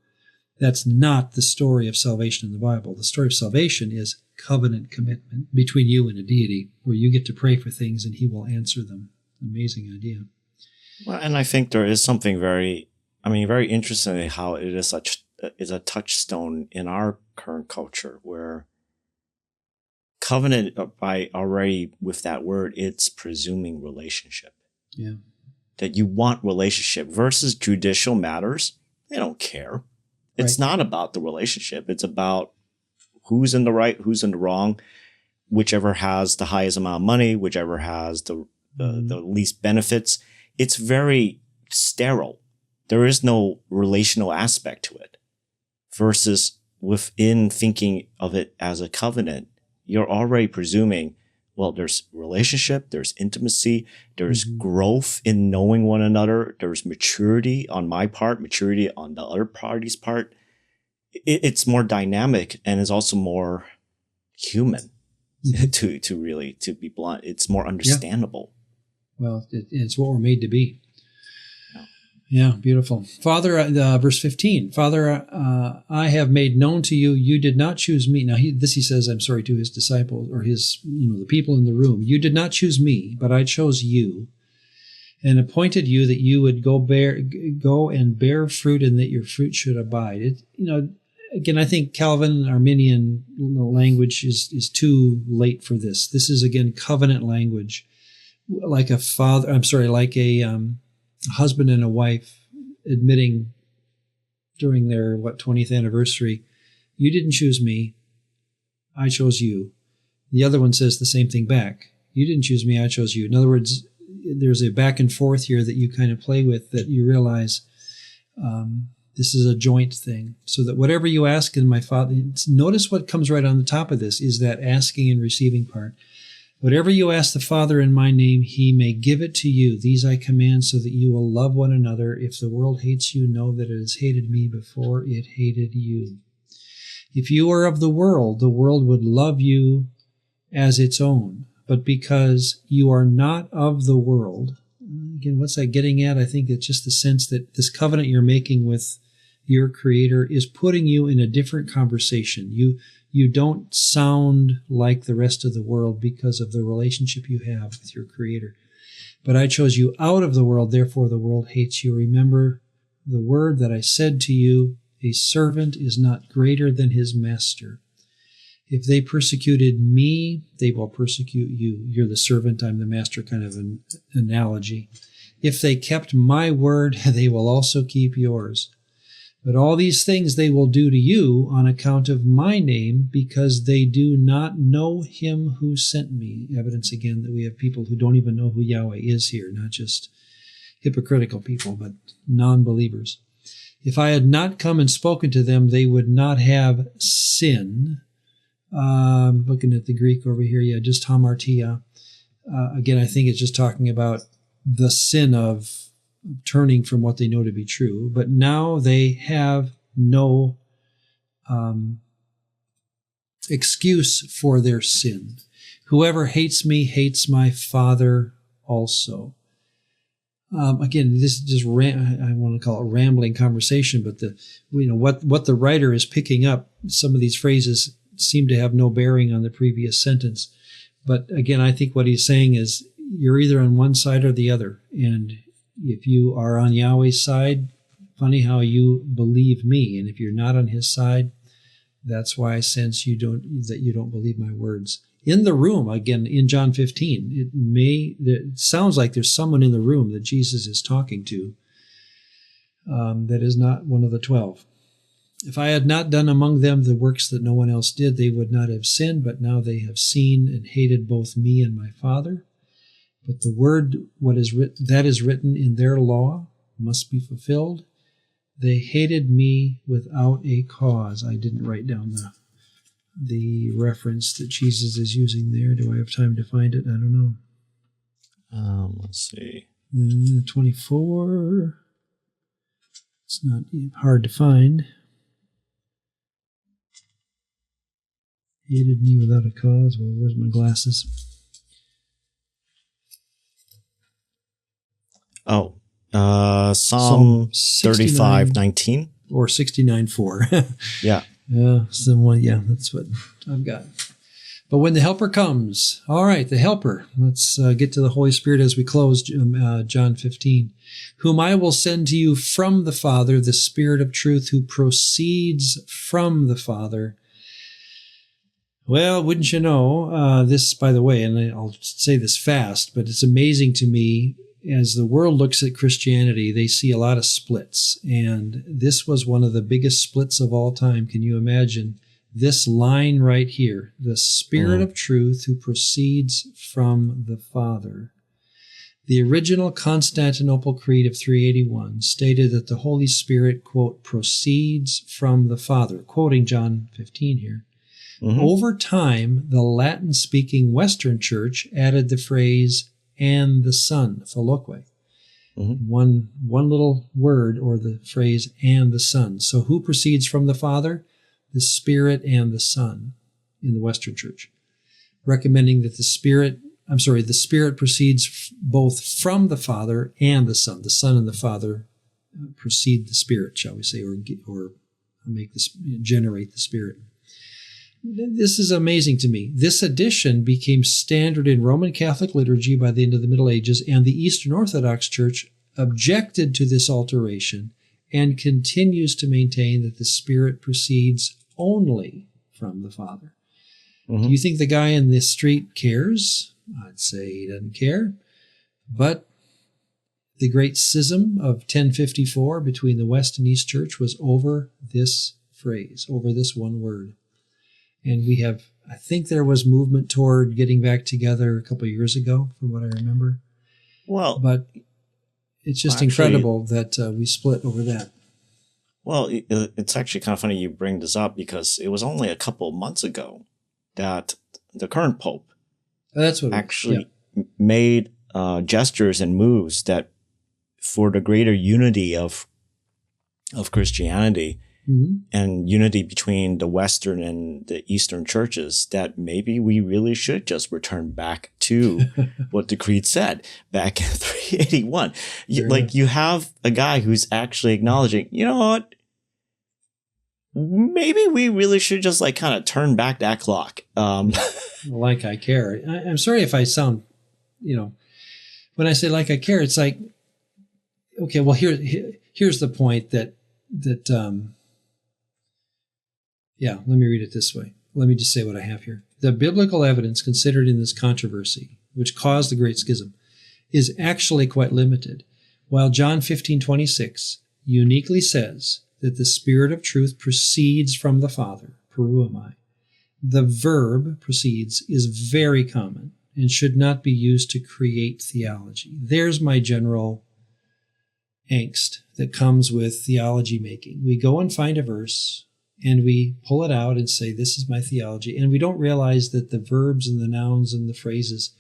That's not the story of salvation in the Bible. The story of salvation is covenant commitment between you and a deity, where you get to pray for things and he will answer them. Amazing idea. Well, and I think there is something very interesting in how it is a touchstone in our current culture, where covenant, by already with that word, it's presuming relationship. Yeah. That you want relationship versus judicial matters. They don't care. It's not about the relationship. It's about who's in the right, who's in the wrong, whichever has the highest amount of money, whichever has the least benefits. It's very sterile. There is no relational aspect to it. Versus within thinking of it as a covenant, you're already presuming, well, there's relationship, there's intimacy, there's growth in knowing one another, there's maturity on my part, maturity on the other party's part. It's more dynamic and is also more human, to be blunt. It's more understandable. Yeah. Well, it's what we're made to be. Yeah, beautiful. Father, verse 15, Father, I have made known to you, you did not choose me. Now, he says, to his disciples, or his, the people in the room. You did not choose me, but I chose you and appointed you that you would go and bear fruit, and that your fruit should abide. Again, I think Calvin Arminian language is too late for this. This is, again, covenant language, like a husband and a wife admitting during their 20th anniversary, you didn't choose me, I chose you. The other one says the same thing back. You didn't choose me, I chose you. In other words, there's a back and forth here that you kind of play with, that you realize this is a joint thing. So that whatever you ask in my Father, notice what comes right on the top of this is that asking and receiving part. Whatever you ask the Father in my name, he may give it to you. These I command so that you will love one another. If the world hates you, know that it has hated me before it hated you. If you were of the world would love you as its own. But because you are not of the world, again, what's that getting at? I think it's just the sense that this covenant you're making with your Creator is putting you in a different conversation. You don't sound like the rest of the world because of the relationship you have with your Creator. But I chose you out of the world, therefore the world hates you. Remember the word that I said to you, a servant is not greater than his master. If they persecuted me, they will persecute you. You're the servant, I'm the master, kind of an analogy. If they kept my word, they will also keep yours. But all these things they will do to you on account of my name, because they do not know him who sent me. Evidence again that we have people who don't even know who Yahweh is here, not just hypocritical people, but non-believers. If I had not come and spoken to them, they would not have sin. Looking at the Greek over here, just hamartia. Again, I think it's just talking about the sin of turning from what they know to be true. But now they have no excuse for their sin. Whoever hates me hates my Father also. Again, this is just I want to call it rambling conversation, but what the writer is picking up, some of these phrases seem to have no bearing on the previous sentence. But again, I think what he's saying is you're either on one side or the other. And if you are on Yahweh's side, funny how you believe me. And if you're not on his side, that's why I sense you don't believe my words. In the room, again, in John 15, it sounds like there's someone in the room that Jesus is talking to. that is not one of the 12. If I had not done among them the works that no one else did, they would not have sinned, but now they have seen and hated both me and my Father. But the word that is written in their law must be fulfilled. They hated me without a cause. I didn't write down the reference that Jesus is using there. Do I have time to find it? I don't know. Let's see. 24. It's not hard to find. Hated me without a cause. Well, where's my glasses? Oh, Psalm 35:19 or 69:4. Yeah. Someone. Yeah, that's what I've got. But when the Helper comes, all right, the Helper. Let's get to the Holy Spirit as we close. John 15, whom I will send to you from the Father, the Spirit of truth, who proceeds from the Father. Well, wouldn't you know, this, by the way, and I'll say this fast, but it's amazing to me, as the world looks at Christianity, they see a lot of splits. And this was one of the biggest splits of all time. Can you imagine this line right here? The Spirit of truth who proceeds from the Father. The original Constantinople Creed of 381 stated that the Holy Spirit, quote, proceeds from the Father, quoting John 15 here. Mm-hmm. Over time, the Latin-speaking Western Church added the phrase, and the Son, philokwe. Mm-hmm. One little word, or the phrase, and the Son. So who proceeds from the Father? The Spirit and the Son in the Western Church. Recommending that the Spirit proceeds both from the Father and the Son. The Son and the Father precede the Spirit, shall we say, or generate the Spirit. This is amazing to me. This addition became standard in Roman Catholic liturgy by the end of the Middle Ages, and the Eastern Orthodox Church objected to this alteration and continues to maintain that the Spirit proceeds only from the Father. Mm-hmm. Do you think the guy in the street cares? I'd say he doesn't care. But the great schism of 1054 between the West and East Church was over this phrase, over this one word. And we have, I think there was movement toward getting back together a couple of years ago, from what I remember. Well, but it's just incredible that we split over that. Well, it's actually kind of funny you bring this up, because it was only a couple of months ago that the current Pope made gestures and moves that for the greater unity of Christianity, mm-hmm. and unity between the Western and the Eastern churches, that maybe we really should just return back to what the Creed said back in 381. You have a guy who's actually acknowledging, you know what? Maybe we really should just kind of turn back that clock. Like I care. I'm sorry if I sound, when I say like I care, it's like, okay, well, here's the point that let me read it this way. Let me just say what I have here. The biblical evidence considered in this controversy, which caused the Great Schism, is actually quite limited. While John 15:26 uniquely says that the Spirit of truth proceeds from the Father, peruamai, the verb proceeds is very common and should not be used to create theology. There's my general angst that comes with theology making. We go and find a verse, and we pull it out and say, this is my theology. And we don't realize that the verbs and the nouns and the phrases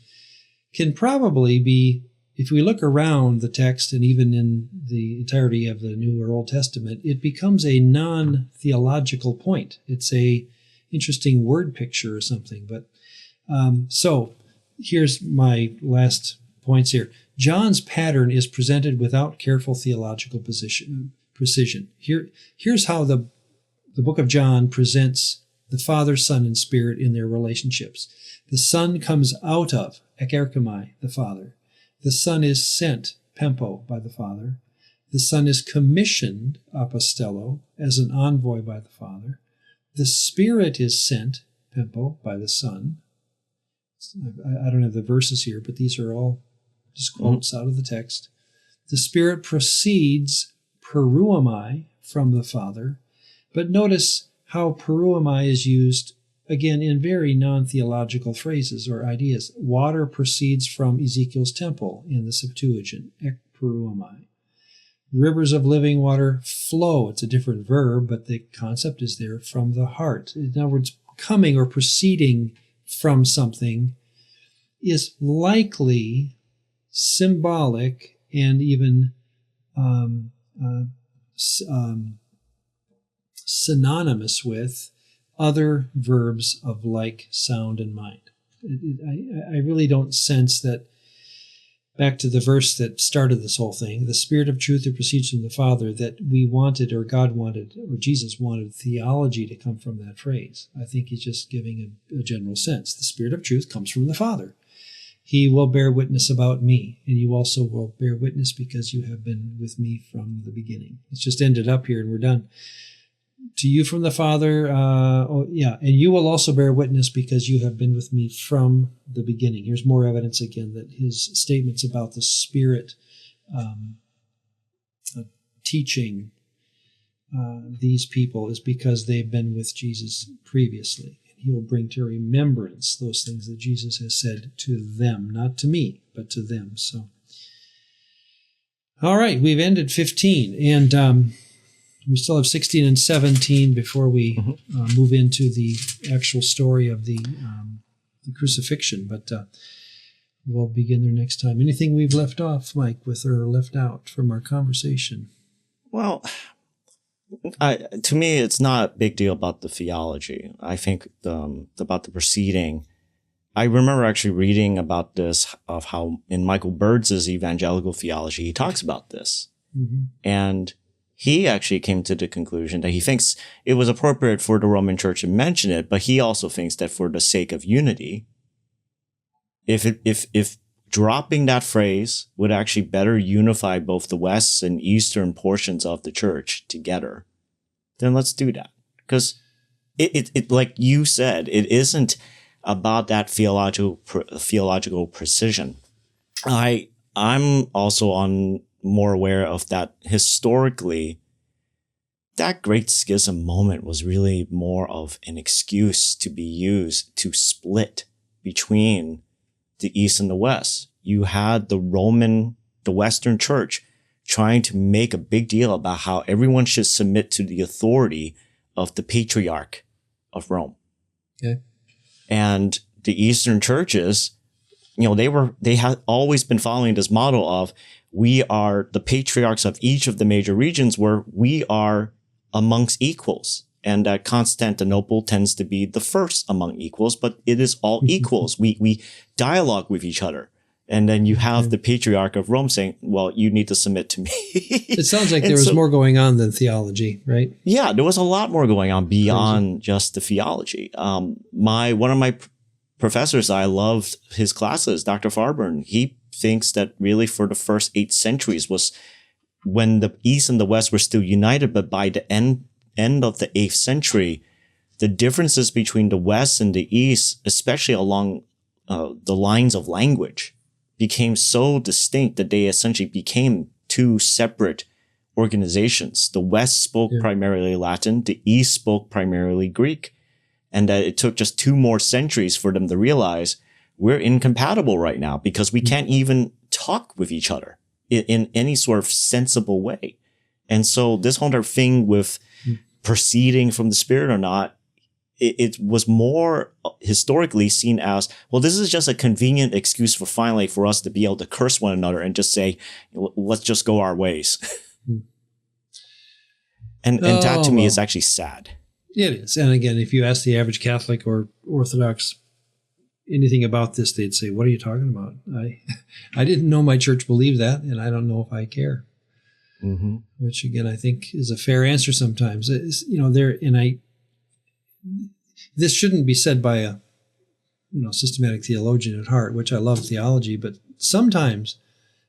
can probably be, if we look around the text and even in the entirety of the New or Old Testament, it becomes a non-theological point. It's a interesting word picture or something. But so here's my last points here. John's pattern is presented without careful theological precision. Here's how the book of John presents the Father, Son, and Spirit in their relationships. The Son comes out of, ekerchomai, the Father. The Son is sent, pempo, by the Father. The Son is commissioned, apostello, as an envoy by the Father. The Spirit is sent, pempo, by the Son. I don't have the verses here, but these are all just quotes out of the text. The Spirit proceeds, peruamai, from the Father. But notice how peruamai is used, again, in very non-theological phrases or ideas. Water proceeds from Ezekiel's temple in the Septuagint, ek peruamai. Rivers of living water flow. It's a different verb, but the concept is there, from the heart. In other words, coming or proceeding from something is likely symbolic and even synonymous with other verbs of like sound and mind. I really don't sense that, back to the verse that started this whole thing, the Spirit of truth that proceeds from the Father, that we wanted, or God wanted, or Jesus wanted theology to come from that phrase. I think he's just giving a general sense. The Spirit of truth comes from the Father. He will bear witness about me, and you also will bear witness because you have been with me from the beginning. Let's just end it up here and we're done. To you from the Father, and you will also bear witness because you have been with me from the beginning. Here's more evidence again that his statements about the Spirit teaching these people is because they've been with Jesus previously. He will bring to remembrance those things that Jesus has said to them, not to me, but to them. So, all right, we've ended 15, and we still have 16 and 17 before we move into the actual story of the crucifixion. But we'll begin there next time. Anything we've left off, Mike, or left out from our conversation? Well, to me, it's not a big deal about the theology. I think about the proceeding. I remember actually reading about this, of how in Michael Birds's evangelical theology, he talks about this. Mm-hmm. And he actually came to the conclusion that he thinks it was appropriate for the Roman Church to mention it, but he also thinks that for the sake of unity, if dropping that phrase would actually better unify both the West and Eastern portions of the church together, then let's do that. Because it like you said, it isn't about that theological precision. I'm also more aware of that historically. That Great Schism moment was really more of an excuse to be used to split between the East and the West. You had the Western Church trying to make a big deal about how everyone should submit to the authority of the Patriarch of Rome. Okay. And the Eastern churches, they had always been following this model of, we are the patriarchs of each of the major regions, where we are amongst equals. And that Constantinople tends to be the first among equals, but it is all equals. We dialogue with each other. And then you have the Patriarch of Rome saying, well, you need to submit to me. It sounds like there was more going on than theology, right? Yeah, there was a lot more going on beyond just the theology. One of my professors, I loved his classes, Dr. Farburn. He thinks that really for the first 8 centuries was when the East and the West were still united, but by the end of the 8th century, the differences between the West and the East, especially along the lines of language, became so distinct that they essentially became 2 separate organizations. The West spoke primarily Latin, the East spoke primarily Greek, and that it took just 2 more centuries for them to realize we're incompatible right now because we can't even talk with each other in any sort of sensible way. And so this whole thing with proceeding from the Spirit or not, it was more historically seen as, well, this is just a convenient excuse for us to be able to curse one another and just say, let's just go our ways. and that to me is actually sad. It is. And again, if you ask the average Catholic or Orthodox anything about this, they'd say, what are you talking about? I didn't know my church believed that, and I don't know if I care. Mm-hmm. Which again, I think is a fair answer sometimes. This shouldn't be said by a systematic theologian at heart, which I love theology, but sometimes,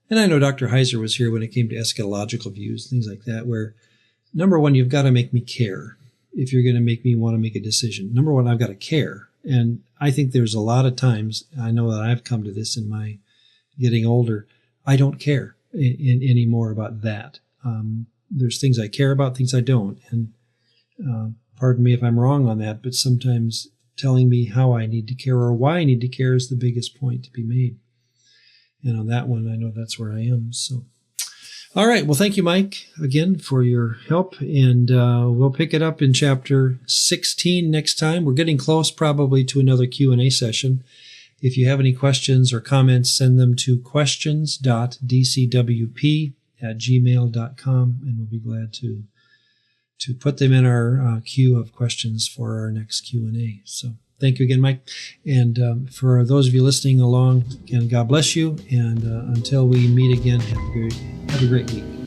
and I know Dr. Heiser was here when it came to eschatological views, things like that, where number one, you've got to make me care if you're going to make me want to make a decision. Number one, I've got to care. And I think there's a lot of times, I know that I've come to this in my getting older, I don't care anymore about that. there's things I care about, things I don't. And pardon me if I'm wrong on that, but sometimes telling me how I need to care or why I need to care is the biggest point to be made. And on that one, I know that's where I am. So, all right. Well, thank you, Mike, again for your help. And we'll pick it up in chapter 16 next time. We're getting close probably to another Q&A session. If you have any questions or comments, send them to questions.dcwp@gmail.com, and we'll be glad to put them in our queue of questions for our next Q&A. So thank you again, Mike. And for those of you listening along, again, God bless you. And until we meet again, have a great week.